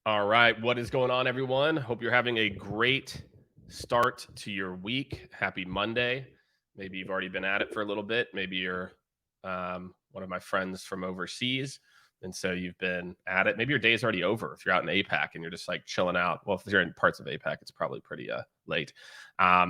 All right. What is going on, everyone? Hope you're having a great start to your week. Happy Monday. Maybe you've already been at it for a little bit. Maybe you're one of my friends from overseas. And so you've been at it. Maybe your day's already over if you're out in APAC and you're just like chilling out. Well, if you're in parts of APAC, it's probably pretty late.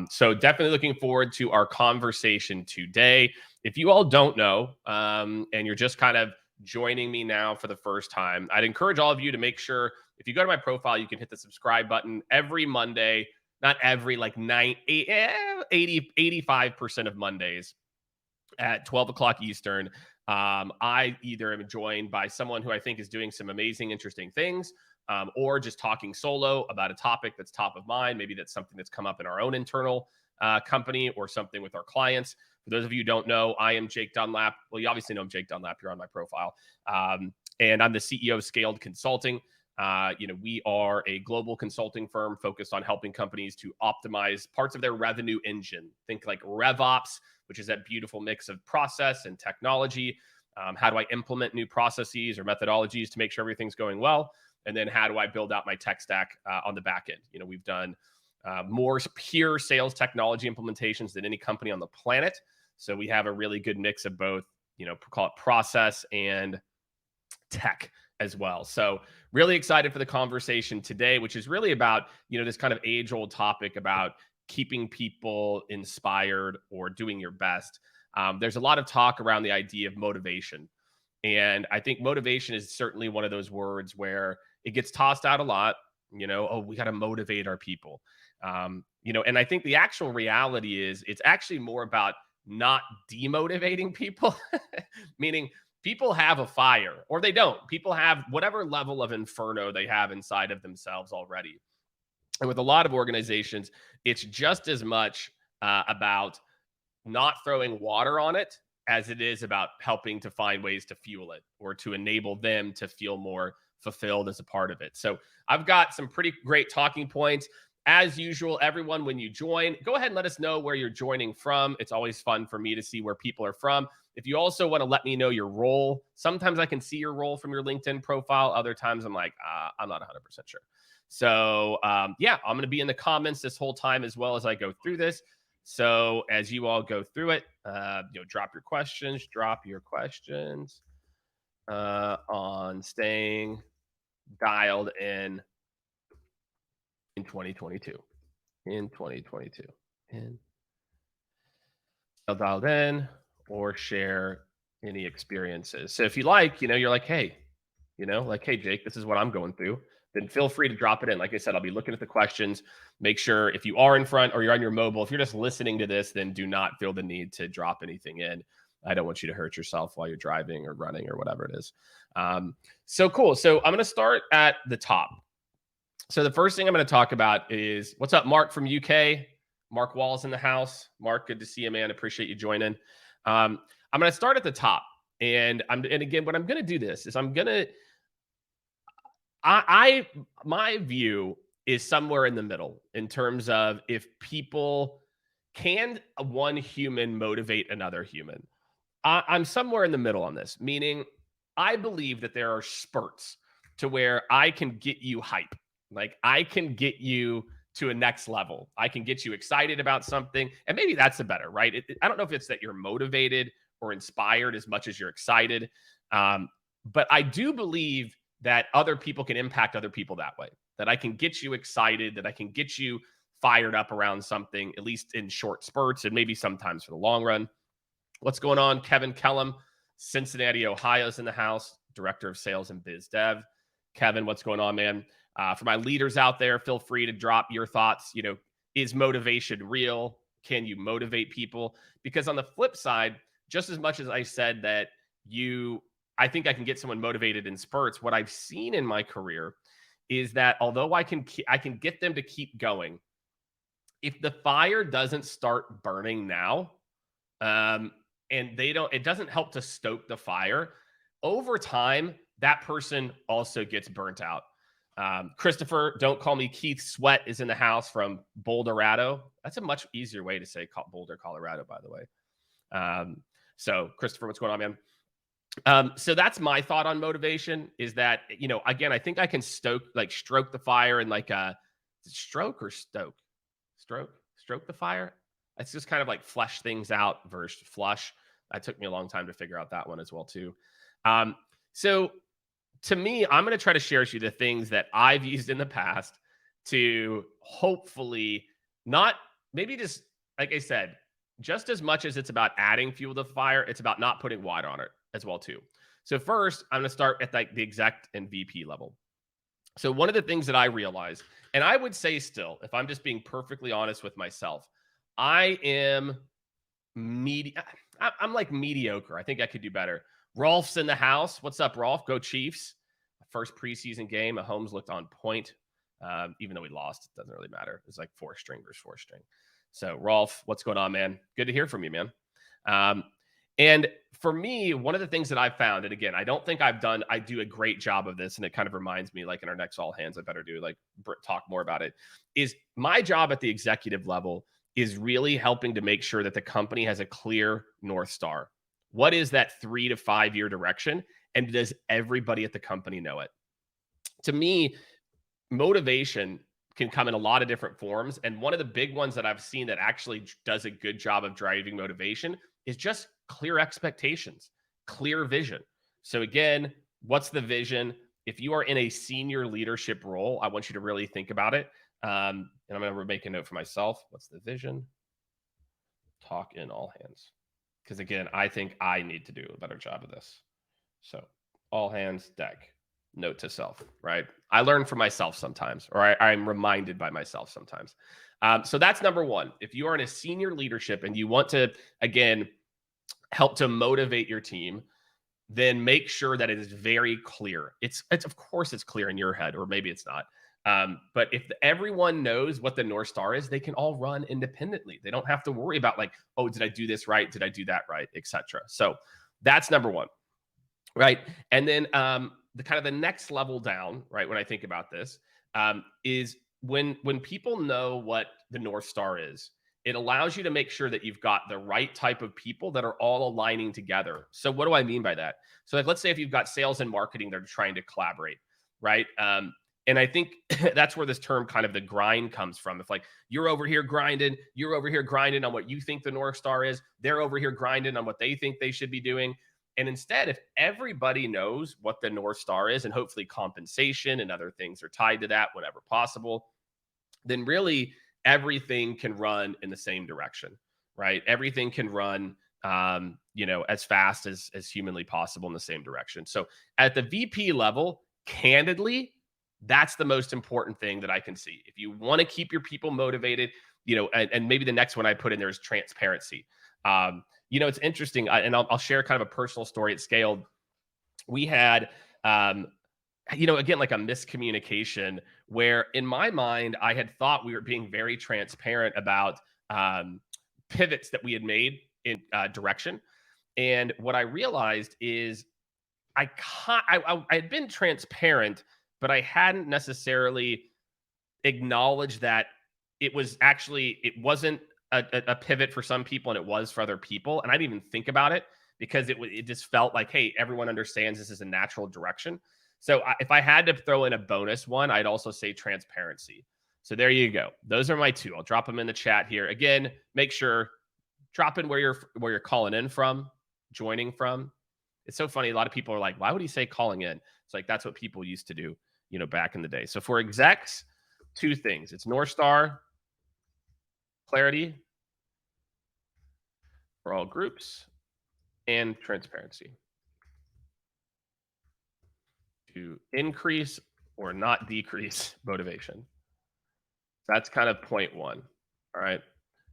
So definitely looking forward to our conversation today. If you all don't know, and you're just kind of joining me now for the first time, I'd encourage all of you to make sure if you go to my profile, you can hit the subscribe button every Monday, not every, like 85% of Mondays at 12 o'clock Eastern. I either am joined by someone who I think is doing some amazing, interesting things, or just talking solo about a topic that's top of mind. Maybe that's something that's come up in our own internal company or something with our clients. For those of you who don't know, I am Jake Dunlap. Well, you obviously know I'm Jake Dunlap. You're on my profile. And I'm the CEO of Skaled Consulting. We are a global consulting firm focused on helping companies to optimize parts of their revenue engine. Think like RevOps, which is that beautiful mix of process and technology. How do I implement new processes or methodologies to make sure everything's going well? And then how do I build out my tech stack on the back end? We've done more pure sales technology implementations than any company on the planet. So we have a really good mix of both, call it process and tech as well. So really excited for the conversation today, which is really about, this kind of age-old topic about keeping people inspired or doing your best. There's a lot of talk around the idea of motivation. And I think motivation is certainly one of those words where it gets tossed out a lot, oh, we got to motivate our people. And I think the actual reality is it's actually more about not demotivating people, meaning people have a fire or they don't. People have whatever level of inferno they have inside of themselves already. And with a lot of organizations, it's just as much about not throwing water on it as it is about helping to find ways to fuel it or to enable them to feel more fulfilled as a part of it. So I've got some pretty great talking points. As usual, everyone, when you join, go ahead and let us know where you're joining from. It's always fun for me to see where people are from. If you also want to let me know your role, sometimes I can see your role from your LinkedIn profile. Other times I'm like, I'm not 100% sure. So I'm going to be in the comments this whole time as well as I go through this. So as you all go through it, drop your questions on staying dialed in 2022. Dialed in or share any experiences. So if you like, you're like, hey, hey, Jake, this is what I'm going through, then feel free to drop it in. Like I said, I'll be looking at the questions. Make sure if you are in front or you're on your mobile, if you're just listening to this, then do not feel the need to drop anything in. I don't want you to hurt yourself while you're driving or running or whatever it is. So cool. So I'm going to start at the top. So the first thing I'm going to talk about is what's up, Mark from UK. Mark Wall's in the house. Mark, good to see you, man. Appreciate you joining. I'm going to start at the top. And again, what I'm going to do this is my view is somewhere in the middle in terms of if people can one human motivate another human. I'm somewhere in the middle on this, meaning I believe that there are spurts to where I can get you hype. Like I can get you to a next level. I can get you excited about something. And maybe that's the better, right? I don't know if it's that you're motivated or inspired as much as you're excited. But I do believe that other people can impact other people that way, that I can get you excited, that I can get you fired up around something, at least in short spurts and maybe sometimes for the long run. What's going on? Kevin Kellum, Cincinnati, Ohio's in the house, Director of Sales and Biz Dev. Kevin, what's going on, man? For my leaders out there, feel free to drop your thoughts. Is motivation real? Can you motivate people? Because on the flip side, just as much as I said that I think I can get someone motivated in spurts, what I've seen in my career is that although I can get them to keep going, if the fire doesn't start burning now, and it doesn't help to stoke the fire, over time, that person also gets burnt out. Christopher, don't call me Keith Sweat, is in the house from Boulderado. That's a much easier way to say Boulder, Colorado, by the way. So Christopher, what's going on, man? So that's my thought on motivation is that, again, I think I can stroke the fire and like stroke or stoke, stroke the fire. It's just kind of like flesh things out versus flush. That took me a long time to figure out that one as well too. Um, so to me, I'm going to try to share with you the things that I've used in the past to hopefully not maybe just like I said, just as much as it's about adding fuel to the fire, it's about not putting water on it as well too. So first, I'm going to start at like the exec and VP level. So one of the things that I realized, and I would say still, if I'm just being perfectly honest with myself, I am I'm like mediocre. I think I could do better. Rolf's in the house. What's up, Rolf? Go Chiefs. First preseason game. Mahomes looked on point. Even though we lost, it doesn't really matter. It's like 4 string versus 4 string. So, Rolf, what's going on, man? Good to hear from you, man. And for me, one of the things that I've found, and again, I don't think I do a great job of this, and it kind of reminds me, like in our next all hands, I better do like talk more about it, is my job at the executive level is really helping to make sure that the company has a clear North Star. What is that 3 to 5 year direction? And does everybody at the company know it? To me, motivation can come in a lot of different forms. And one of the big ones that I've seen that actually does a good job of driving motivation is just clear expectations, clear vision. So, again, what's the vision? If you are in a senior leadership role, I want you to really think about it. And I'm going to make a note for myself. What's the vision? Talk in all hands. Because again, I think I need to do a better job of this. So all hands deck. Note to self, right? I learn from myself sometimes, or I'm reminded by myself sometimes. So that's number one. If you are in a senior leadership and you want to, again, help to motivate your team, then make sure that it is very clear. It's of course it's clear in your head, or maybe it's not. But if everyone knows what the North Star is, they can all run independently. They don't have to worry about like, oh, did I do this right? Did I do that right? Etc. So that's number one, right? And then the kind of the next level down, right? When I think about this, is when people know what the North Star is, it allows you to make sure that you've got the right type of people that are all aligning together. So what do I mean by that? So like, let's say if you've got sales and marketing, they're trying to collaborate, right? And I think that's where this term kind of the grind comes from. If like you're over here grinding on what you think the North Star is, they're over here grinding on what they think they should be doing. And instead, if everybody knows what the North Star is, and hopefully compensation and other things are tied to that whenever possible, then really everything can run in the same direction, right? Everything can run, as fast as humanly possible in the same direction. So at the VP level, candidly, that's the most important thing that I can see. If you want to keep your people motivated, and maybe the next one I put in there is transparency. It's interesting, and I'll share kind of a personal story at Scaled. We had, again, like a miscommunication where in my mind, I had thought we were being very transparent about pivots that we had made in direction. And what I realized is I had been transparent, but I hadn't necessarily acknowledged that it wasn't a pivot for some people and it was for other people. And I didn't even think about it because it just felt like, hey, everyone understands this is a natural direction. So if I had to throw in a bonus one, I'd also say transparency. So there you go. Those are my two. I'll drop them in the chat here. Again, make sure drop in where you're calling in from, joining from. It's so funny. A lot of people are like, why would he say calling in? It's like, that's what people used to do, back in the day. So for execs, two things. It's North Star, clarity for all groups, and transparency to increase or not decrease motivation. That's kind of point one. All right.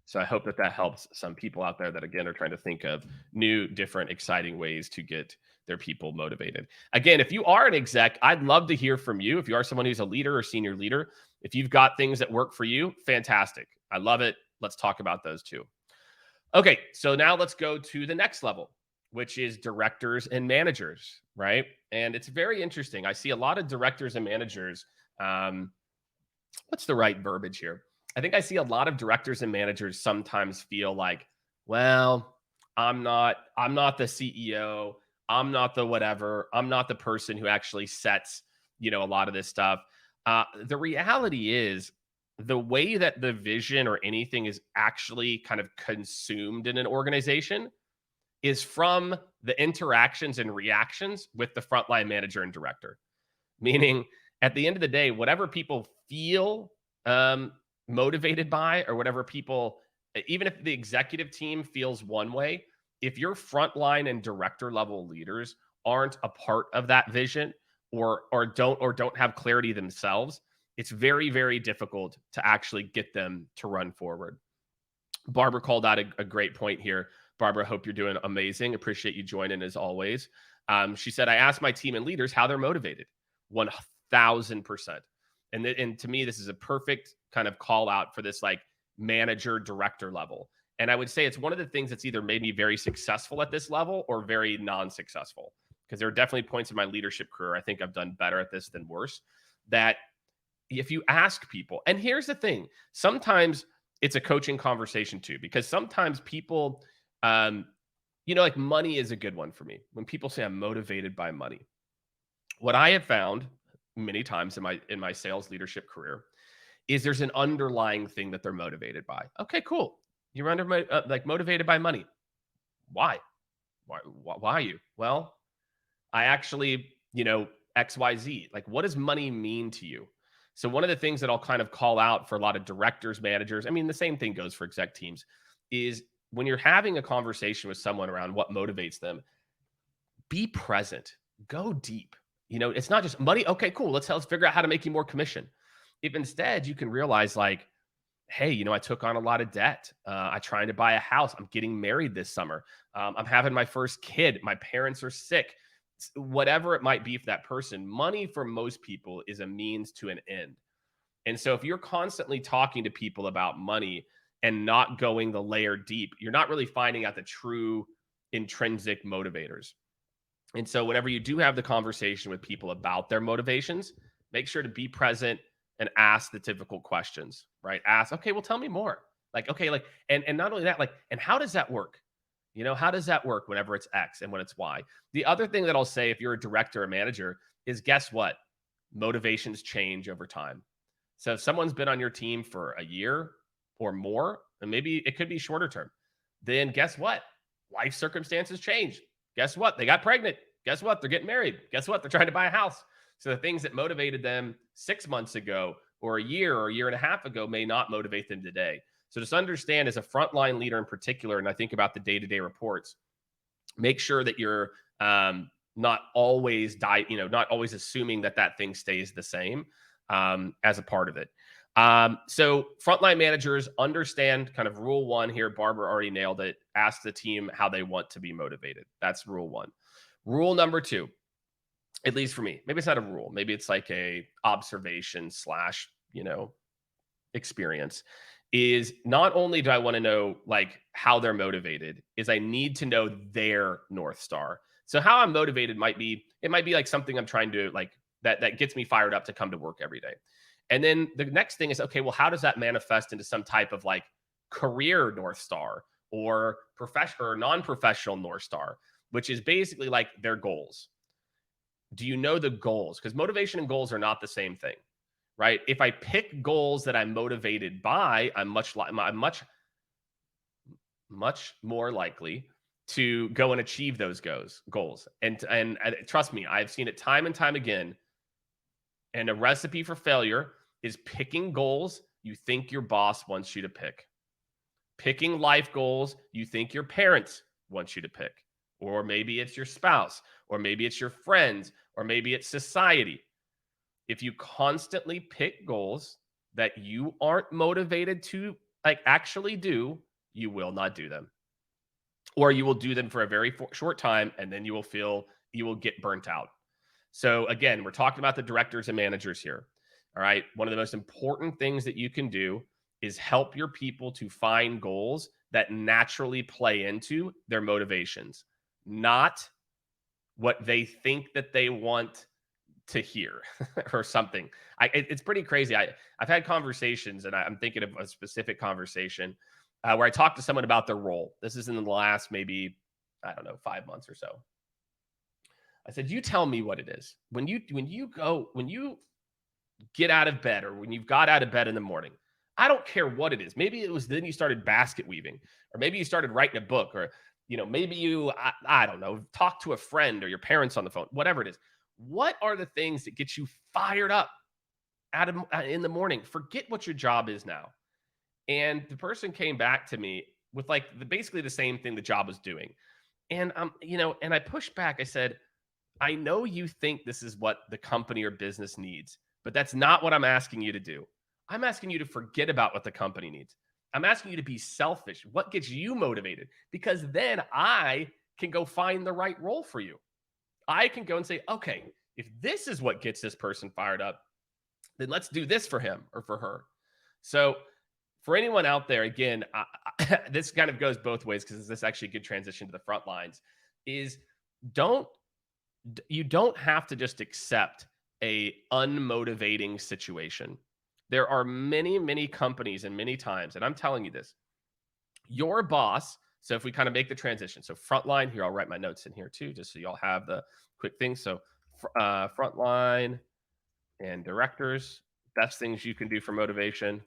So I hope that helps some people out there that, again, are trying to think of new, different, exciting ways to get their people motivated. Again, if you are an exec, I'd love to hear from you. If you are someone who's a leader or senior leader, if you've got things that work for you, fantastic. I love it. Let's talk about those too. Okay, so now let's go to the next level, which is directors and managers, right? And it's very interesting. I see a lot of directors and managers. What's the right verbiage here? I think I see a lot of directors and managers sometimes feel like, well, I'm not the CEO. I'm not the whatever. I'm not the person who actually sets, a lot of this stuff. The reality is the way that the vision or anything is actually kind of consumed in an organization is from the interactions and reactions with the frontline manager and director. Meaning, at the end of the day, whatever people feel um, motivated by, or whatever people, even if the executive team feels one way, if your frontline and director level leaders aren't a part of that vision, or don't have clarity themselves, it's very, very difficult to actually get them to run forward. Barbara called out a great point here. Barbara, hope you're doing amazing. Appreciate you joining as always. She said, I asked my team and leaders how they're motivated. 1000%. And to me, this is a perfect kind of call out for this like manager director level. And I would say it's one of the things that's either made me very successful at this level or very non successful. Because there are definitely points in my leadership career I think I've done better at this than worse. That if you ask people, and here's the thing, sometimes it's a coaching conversation too, because sometimes people, um, like money is a good one for me. When people say I'm motivated by money, what I have found many times in my sales leadership career is there's an underlying thing that they're motivated by. Okay, cool. You're like motivated by money. Why? Why are you? Well, I actually, XYZ. Like, what does money mean to you? So, one of the things that I'll kind of call out for a lot of directors, managers, I mean, the same thing goes for exec teams, is when you're having a conversation with someone around what motivates them, be present, go deep. It's not just money. Okay, cool. Let's figure out how to make you more commission. If instead you can realize, like, hey, I took on a lot of debt. I trying to buy a house. I'm getting married this summer. I'm having my first kid. My parents are sick. Whatever it might be for that person, money for most people is a means to an end. And so if you're constantly talking to people about money and not going the layer deep, you're not really finding out the true intrinsic motivators. And so whenever you do have the conversation with people about their motivations, make sure to be present and ask the difficult questions, right? Ask, okay, well, tell me more. Like, okay, like, and not only that, like, and how does that work? How does that work whenever it's X and when it's Y? The other thing that I'll say if you're a director or manager is, guess what? Motivations change over time. So if someone's been on your team for a year or more, and maybe it could be shorter term, then guess what? Life circumstances change. Guess what? They got pregnant. Guess what? They're getting married. Guess what? They're trying to buy a house. So the things that motivated them 6 months ago or a year and a half ago may not motivate them today. So just understand, as a frontline leader in particular, and I think about the day-to-day reports, make sure that you're not always not always assuming that thing stays the same as a part of it. So frontline managers understand kind of rule one here. Barbara already nailed it. Ask the team how they want to be motivated. That's rule one. Rule number two, at least for me, maybe it's not a rule. Maybe it's like a observation slash, experience, is not only do I want to know like how they're motivated, is I need to know their North Star. So how I'm motivated it might be like something I'm trying to like that gets me fired up to come to work every day. And then the next thing is, okay, well, how does that manifest into some type of like career North Star or professional or non-professional North Star, which is basically like their goals. Do you know the goals? Because motivation and goals are not the same thing, right? If I pick goals that I'm motivated by, I'm much more likely to go and achieve those goals. And trust me, I've seen it time and time again. And a recipe for failure is picking goals you think your boss wants you to pick, picking life goals you think your parents want you to pick, or maybe it's your spouse, or maybe it's your friends, or maybe it's society. If you constantly pick goals that you aren't motivated to like actually do, you will not do them. Or you will do them for a very short time and then you will get burnt out. So again, we're talking about the directors and managers here. All right. One of the most important things that you can do is help your people to find goals that naturally play into their motivations, not what they think that they want to hear or something. It's pretty crazy. I've had conversations, and I'm thinking of a specific conversation where I talked to someone about their role. This is in the last maybe, I don't know, 5 months or so. I said, you tell me what it is. When you get out of bed or when you've got out of bed in the morning, I don't care what it is. Maybe it was then you started basket weaving, or maybe you started writing a book, or maybe I don't know, talk to a friend or your parents on the phone, whatever it is. What are the things that get you fired up in the morning? Forget what your job is now. And the person came back to me with like basically the same thing the job was doing. And and I pushed back. I said, I know you think this is what the company or business needs, but that's not what I'm asking you to do. I'm asking you to forget about what the company needs. I'm asking you to be selfish. What gets you motivated? Because then I can go find the right role for you. I can go and say, okay, if this is what gets this person fired up, then let's do this for him or for her. So, for anyone out there, again, this kind of goes both ways because this is actually a good transition to the front lines. Is don't you don't have to just accept a unmotivating situation. There are many, many companies and many times, and I'm telling you this, your boss. So if we kind of make the transition, so frontline here, I'll write my notes in here too, just so y'all have the quick things. So frontline and directors, best things you can do for motivation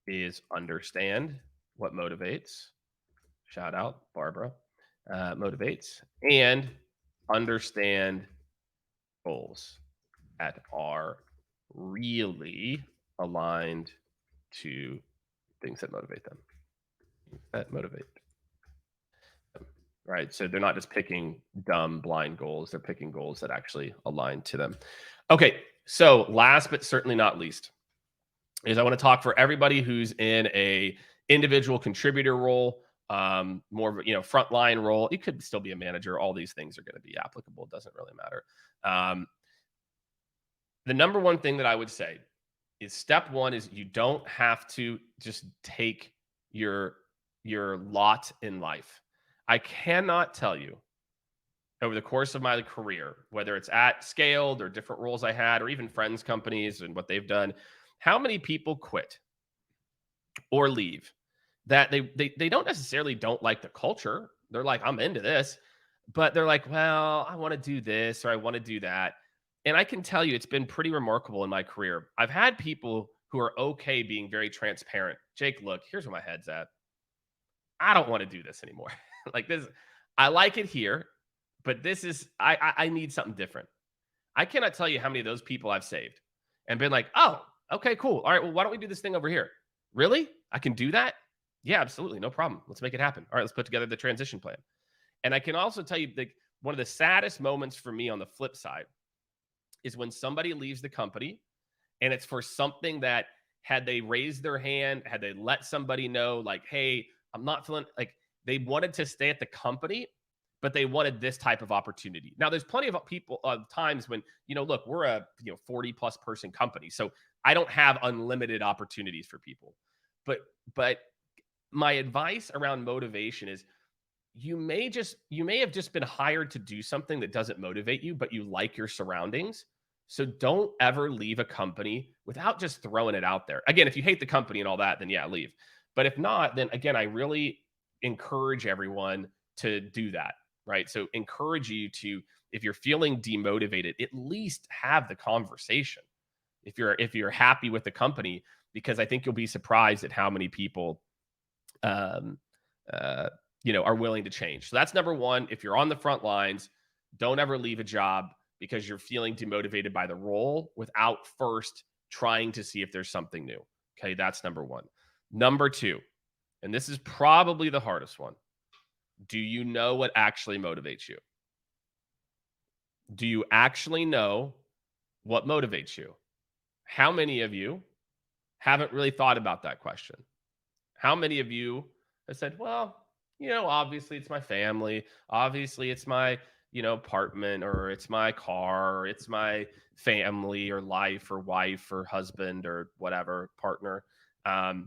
is understand what motivates. Shout out Barbara, motivates, and understand goals that are really aligned to things that motivate them, that motivate them. Right. So they're not just picking dumb, blind goals. They're picking goals that actually align to them. Okay. So last but certainly not least is I want to talk for everybody who's in a individual contributor role, more of a frontline role. You could still be a manager. All these things are going to be applicable. It doesn't really matter. The number one thing that I would say is step one is you don't have to just take your lot in life. I cannot tell you over the course of my career, whether it's at Scaled or different roles I had, or even friends companies and what they've done, how many people quit or leave that they don't necessarily don't like the culture. They're like, I'm into this, but they're like, well, I want to do this or I want to do that. And I can tell you, it's been pretty remarkable in my career. I've had people who are okay being very transparent. Jake, look, here's where my head's at. I don't want to do this anymore. Like this, I like it here, but this is I need something different. I cannot tell you how many of those people I've saved and been like, oh, okay, cool. All right, well, why don't we do this thing over here? Really? I can do that? Yeah, absolutely. No problem. Let's make it happen. All right, let's put together the transition plan. And I can also tell you that one of the saddest moments for me on the flip side is when somebody leaves the company and it's for something that had they raised their hand, had they let somebody know, like, hey, I'm not feeling like they wanted to stay at the company, but they wanted this type of opportunity. Now, there's plenty of people times when, look, we're a 40 plus person company. So I don't have unlimited opportunities for people. But my advice around motivation is you may have just been hired to do something that doesn't motivate you, but you like your surroundings. So don't ever leave a company without just throwing it out there. Again, if you hate the company and all that, then yeah, leave. But if not, then again, I really encourage everyone to do that, right? So encourage you to, if you're feeling demotivated, at least have the conversation. If you're happy with the company, because I think you'll be surprised at how many people um are willing to change. So that's number one. If you're on the front lines, don't ever leave a job because you're feeling demotivated by the role without first trying to see if there's something new. Okay, that's number one. Number two, and this is probably the hardest one. Do you know what actually motivates you? Do you actually know what motivates you? How many of you haven't really thought about that question? How many of you have said, well, obviously it's my family. Obviously it's my, apartment, or it's my car, or it's my family or life or wife or husband or whatever partner. How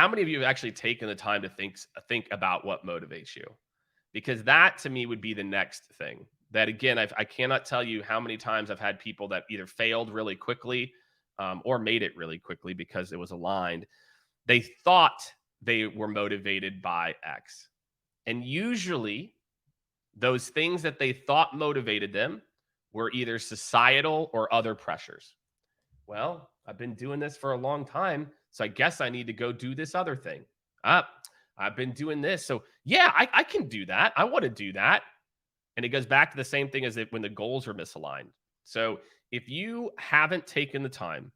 many of you have actually taken the time to think about what motivates you? Because that to me would be the next thing. That again, I cannot tell you how many times I've had people that either failed really quickly or made it really quickly because it was aligned. They thought they were motivated by X. And usually Those things that they thought motivated them were either societal or other pressures. Well, I've been doing this for a long time, so I guess I need to go do this other thing. Ah, I've been doing this. So yeah, I can do that. I want to do that. And it goes back to the same thing as when the goals are misaligned. So if you haven't taken the time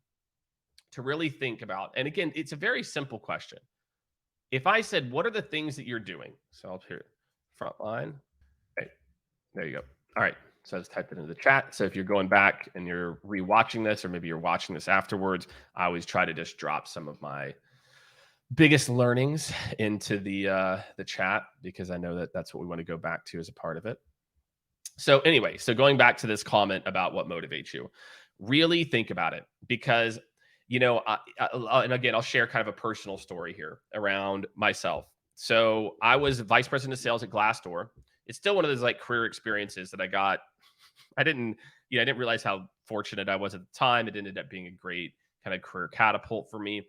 to really think about, and again, it's a very simple question. If I said, what are the things that you're doing? So I'll hear front line. Okay, there you go. All right. So I just typed it into the chat. So if you're going back and you're rewatching this, or maybe you're watching this afterwards, I always try to just drop some of my biggest learnings into the chat, because I know that that's what we want to go back to as a part of it. So anyway, so going back to this comment about what motivates you, really think about it, because and again, I'll share kind of a personal story here around myself. So I was vice president of sales at Glassdoor. It's still one of those like career experiences that I got. I didn't realize how fortunate I was at the time. It ended up being a great kind of career catapult for me.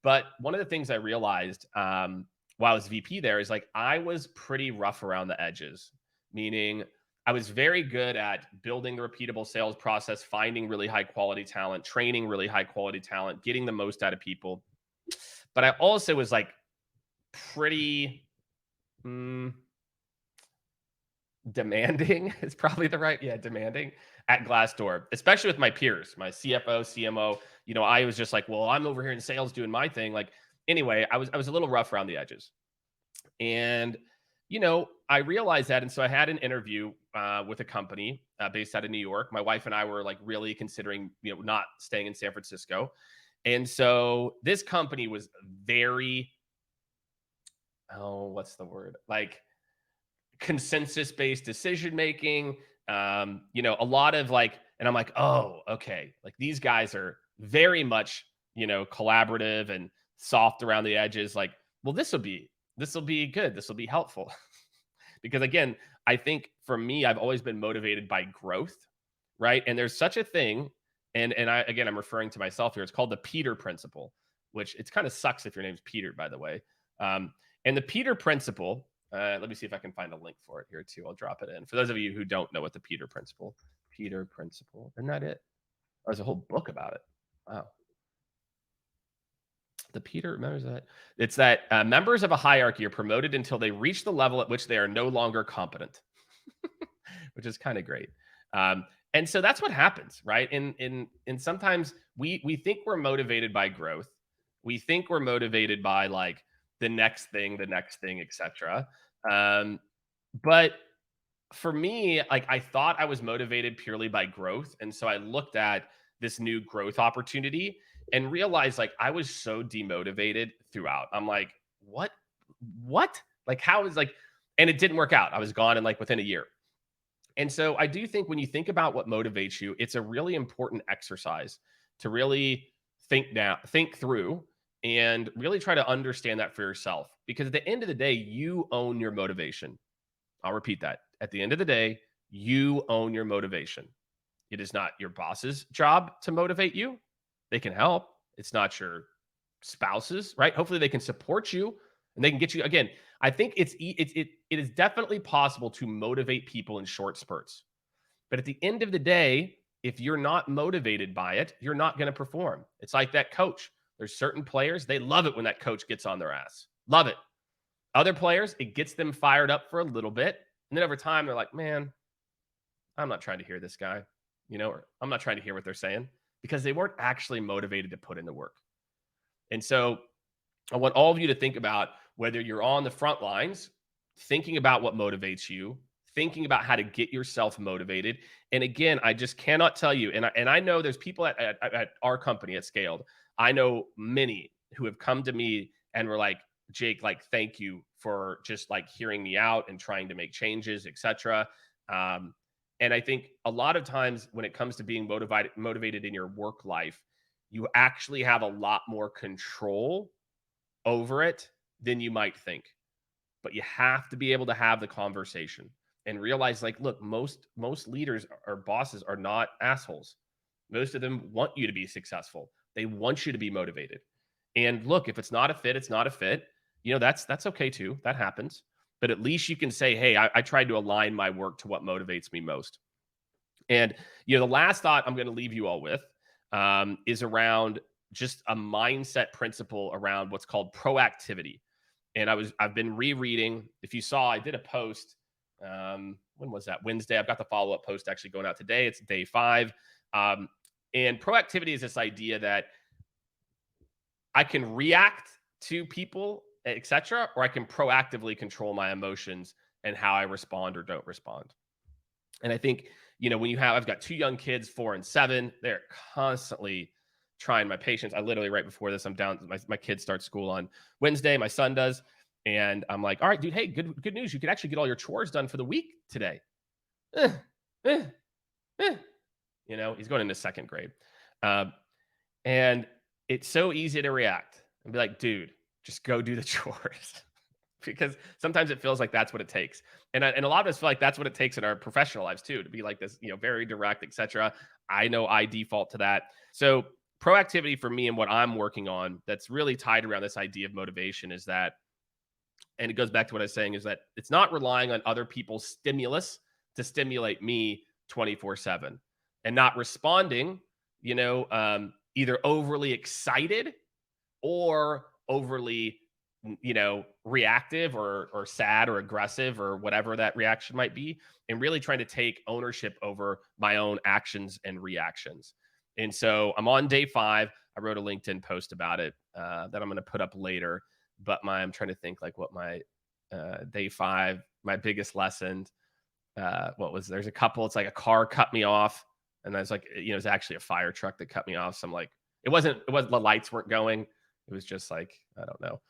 But one of the things I realized while I was VP there is like I was pretty rough around the edges, meaning I was very good at building the repeatable sales process, finding really high quality talent, training really high quality talent, getting the most out of people. But I also was like pretty demanding is probably the right, yeah, demanding at Glassdoor, especially with my peers, my CFO, CMO. I was just like, well, I'm over here in sales doing my thing. Like, anyway, I was a little rough around the edges. And, I realized that. And so I had an interview with a company based out of New York. My wife and I were like really considering, not staying in San Francisco. And so this company was very, oh, what's the word? Like consensus based decision making. A lot of like, and I'm like, oh, okay. Like these guys are very much, collaborative and soft around the edges. Like, well, this will be good. This will be helpful. Because again, I think for me, I've always been motivated by growth, right? And there's such a thing, I'm referring to myself here. It's called the Peter principle, which it's kind of sucks if your name's Peter, by the way. And the Peter principle, let me see if I can find a link for it here too. I'll drop it in. For those of you who don't know what the Peter principle, isn't that it? Oh, there's a whole book about it. Wow. The Peter remembers that. It's that members of a hierarchy are promoted until they reach the level at which they are no longer competent, which is kind of great. And so that's what happens, right? And sometimes we think we're motivated by growth. We think we're motivated by like the next thing, etc. But for me, like I thought I was motivated purely by growth, and so I looked at this new growth opportunity and realized like I was so demotivated throughout. I'm like, what? Like how is like, and it didn't work out. I was gone in like within a year. And so I do think when you think about what motivates you, it's a really important exercise to really think through and really try to understand that for yourself. Because at the end of the day, you own your motivation. I'll repeat that. At the end of the day, you own your motivation. It is not your boss's job to motivate you. They can help. It's not your spouse's, right? Hopefully they can support you and they can get you again. I think it is definitely possible to motivate people in short spurts. But at the end of the day, if you're not motivated by it, you're not going to perform. It's like that coach. There's certain players, they love it when that coach gets on their ass. Love it. Other players, it gets them fired up for a little bit. And then over time, they're like, man, I'm not trying to hear this guy, or I'm not trying to hear what they're saying, because they weren't actually motivated to put in the work. And so I want all of you to think about whether you're on the front lines, thinking about what motivates you, thinking about how to get yourself motivated. And again, I just cannot tell you, and I know there's people at our company at Scaled. I know many who have come to me and were like, Jake, like, thank you for just like hearing me out and trying to make changes, etc. And I think a lot of times when it comes to being motivated in your work life, you actually have a lot more control over it than you might think. But you have to be able to have the conversation and realize, like, look, most leaders or bosses are not assholes. Most of them want you to be successful. They want you to be motivated. And look, if it's not a fit, it's not a fit. That's okay too. That happens. but at least you can say, hey, I tried to align my work to what motivates me most. And, the last thought I'm going to leave you all with is around just a mindset principle around what's called proactivity. And I've been rereading. If you saw, I did a post. When was that? Wednesday. I've got the follow up post actually going out today. It's day 5. And proactivity is this idea that I can react to people, etc., or I can proactively control my emotions and how I respond or don't respond. And I think, when I've got 2 young kids, 4 and 7, they're constantly trying my patience. I literally, right before this, I'm down. My kids start school on Wednesday. My son does. And I'm like, all right, dude, hey, good news. You could actually get all your chores done for the week today. Eh, eh, eh. He's going into 2nd grade. And it's so easy to react and be like, dude, just go do the chores. Because sometimes it feels like that's what it takes. And a lot of us feel like that's what it takes in our professional lives too, to be like this, very direct, etc. I know I default to that. So proactivity for me and what I'm working on that's really tied around this idea of motivation is that, and it goes back to what I was saying, is that it's not relying on other people's stimulus to stimulate me 24/7 and not responding, either overly excited or overly reactive or sad or aggressive or whatever that reaction might be, and really trying to take ownership over my own actions and reactions. And so I'm on day 5. I wrote a LinkedIn post about it that I'm going to put up later, but I'm trying to think like what my day 5, my biggest lesson, there's a couple, it's like a car cut me off, and I was like, it's actually a fire truck that cut me off. So I'm like, it wasn't the lights weren't going. It was just like, I don't know,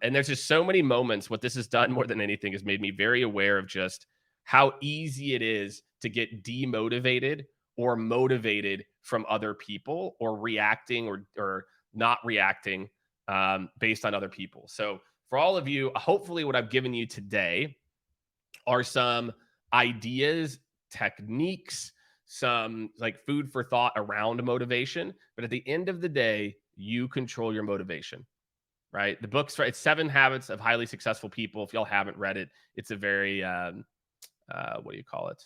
and there's just so many moments. What this has done more than anything has made me very aware of just how easy it is to get demotivated or motivated from other people, or reacting or not reacting based on other people. So for all of you, hopefully what I've given you today are some ideas, techniques, some like food for thought around motivation. But at the end of the day, you control your motivation, right? The book's right. It's 7 Habits of Highly Successful People. If y'all haven't read it, it's a very, what do you call it?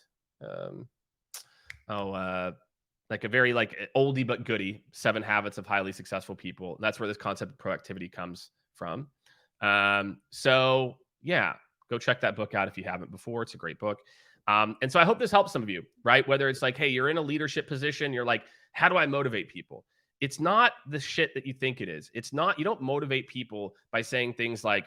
Like a very like oldie but goodie, 7 Habits of Highly Successful People. And that's where this concept of proactivity comes from. So yeah, go check that book out if you haven't before. It's a great book. And so I hope this helps some of you, right? Whether it's like, hey, you're in a leadership position, you're like, how do I motivate people? It's not the shit that you think it is. It's not, you don't motivate people by saying things like,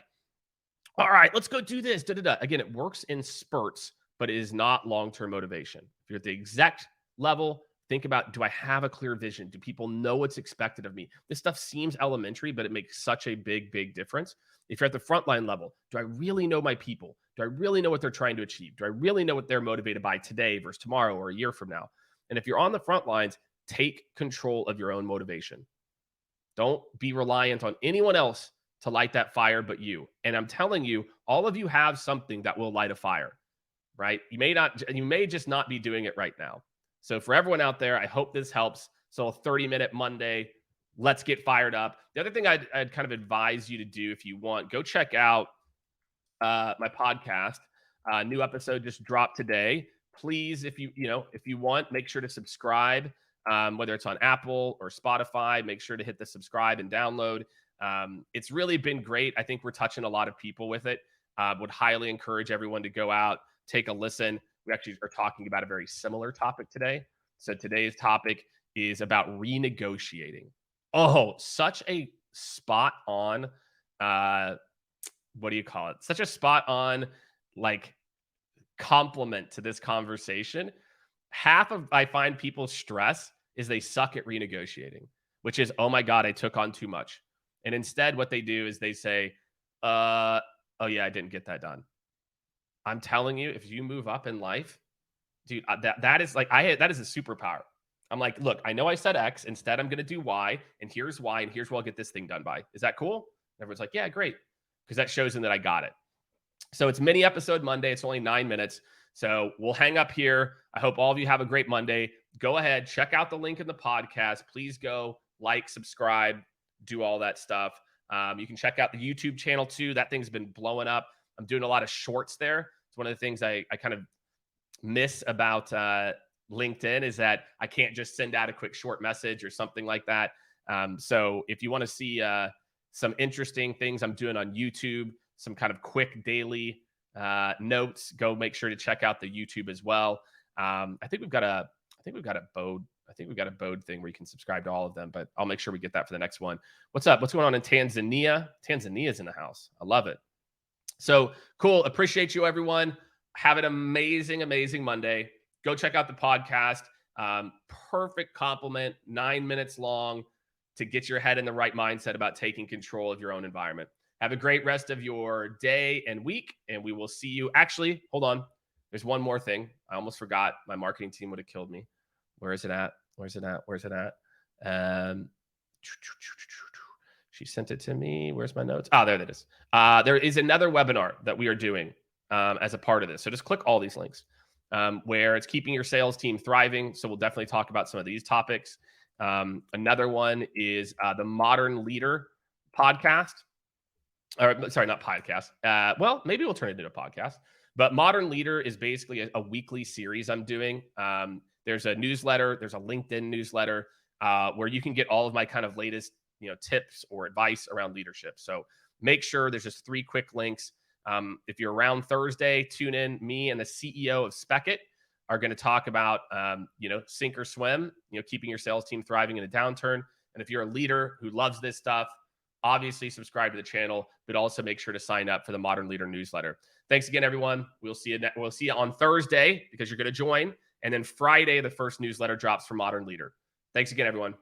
all right, let's go do this. Da, da, da. Again, it works in spurts, but it is not long-term motivation. If you're at the exec level, think about, do I have a clear vision? Do people know what's expected of me? This stuff seems elementary, but it makes such a big, big difference. If you're at the frontline level, do I really know my people? Do I really know what they're trying to achieve? Do I really know what they're motivated by today versus tomorrow or a year from now? And if you're on the front lines, take control of your own motivation. Don't be reliant on anyone else to light that fire but you. And I'm telling you, all of you have something that will light a fire, right? You may just not be doing it right now. So for everyone out there, I hope this helps. So a 30-minute Monday, let's get fired up. The other thing I'd kind of advise you to do, if you want, go check out my podcast. New episode just dropped today. Please, if you want, make sure to subscribe. Whether it's on Apple or Spotify, make sure to hit the subscribe and download. It's really been great. I think we're touching a lot of people with it. Would highly encourage everyone to go out, take a listen. We actually are talking about a very similar topic today. So today's topic is about renegotiating. Oh, such a spot on, what do you call it? Such a spot on, like, compliment to this conversation. Half of, I find, people's stress is they suck at renegotiating, which is, oh my God, I took on too much. And instead what they do is they say, oh yeah, I didn't get that done. I'm telling you, if you move up in life, dude, that is like, that is a superpower. I'm like, look, I know I said X, instead I'm going to do Y, and here's why, and here's where I'll get this thing done by. Is that cool? Everyone's like, yeah, great. Because that shows them that I got it. So it's mini episode Monday. It's only 9 minutes. So we'll hang up here. I hope all of you have a great Monday. Go ahead, check out the link in the podcast. Please go like, subscribe, do all that stuff. You can check out the YouTube channel too. That thing's been blowing up. I'm doing a lot of shorts there. It's one of the things I kind of miss about LinkedIn is that I can't just send out a quick short message or something like that. So if you want to see some interesting things I'm doing on YouTube, some kind of quick daily notes, go make sure to check out the YouTube as well. I think we've got a Bode thing where you can subscribe to all of them, but I'll make sure we get that for the next one. What's up? What's going on in Tanzania? Tanzania's in the house. I love it. So cool. Appreciate you, everyone. Have an amazing, amazing Monday. Go check out the podcast. Perfect compliment, 9 minutes long to get your head in the right mindset about taking control of your own environment. Have a great rest of your day and week, and we will see you. Actually, hold on. There's one more thing. I almost forgot. My marketing team would have killed me. Where is it at? She sent it to me. Where's my notes? There that is. There is another webinar that we are doing as a part of this. So just click all these links where it's keeping your sales team thriving. So we'll definitely talk about some of these topics. Another one is the Modern Leader podcast. Or sorry, not podcast. Well, maybe we'll turn it into a podcast. But Modern Leader is basically a weekly series I'm doing. There's a newsletter. There's a LinkedIn newsletter where you can get all of my kind of latest tips or advice around leadership. So make sure there's just 3 quick links. If you're around Thursday, tune in. Me and the CEO of Speckit are going to talk about, sink or swim, keeping your sales team thriving in a downturn. And if you're a leader who loves this stuff, obviously subscribe to the channel, but also make sure to sign up for the Modern Leader newsletter. Thanks again, everyone. We'll see you on Thursday because you're going to join. And then Friday, the first newsletter drops for Modern Leader. Thanks again, everyone.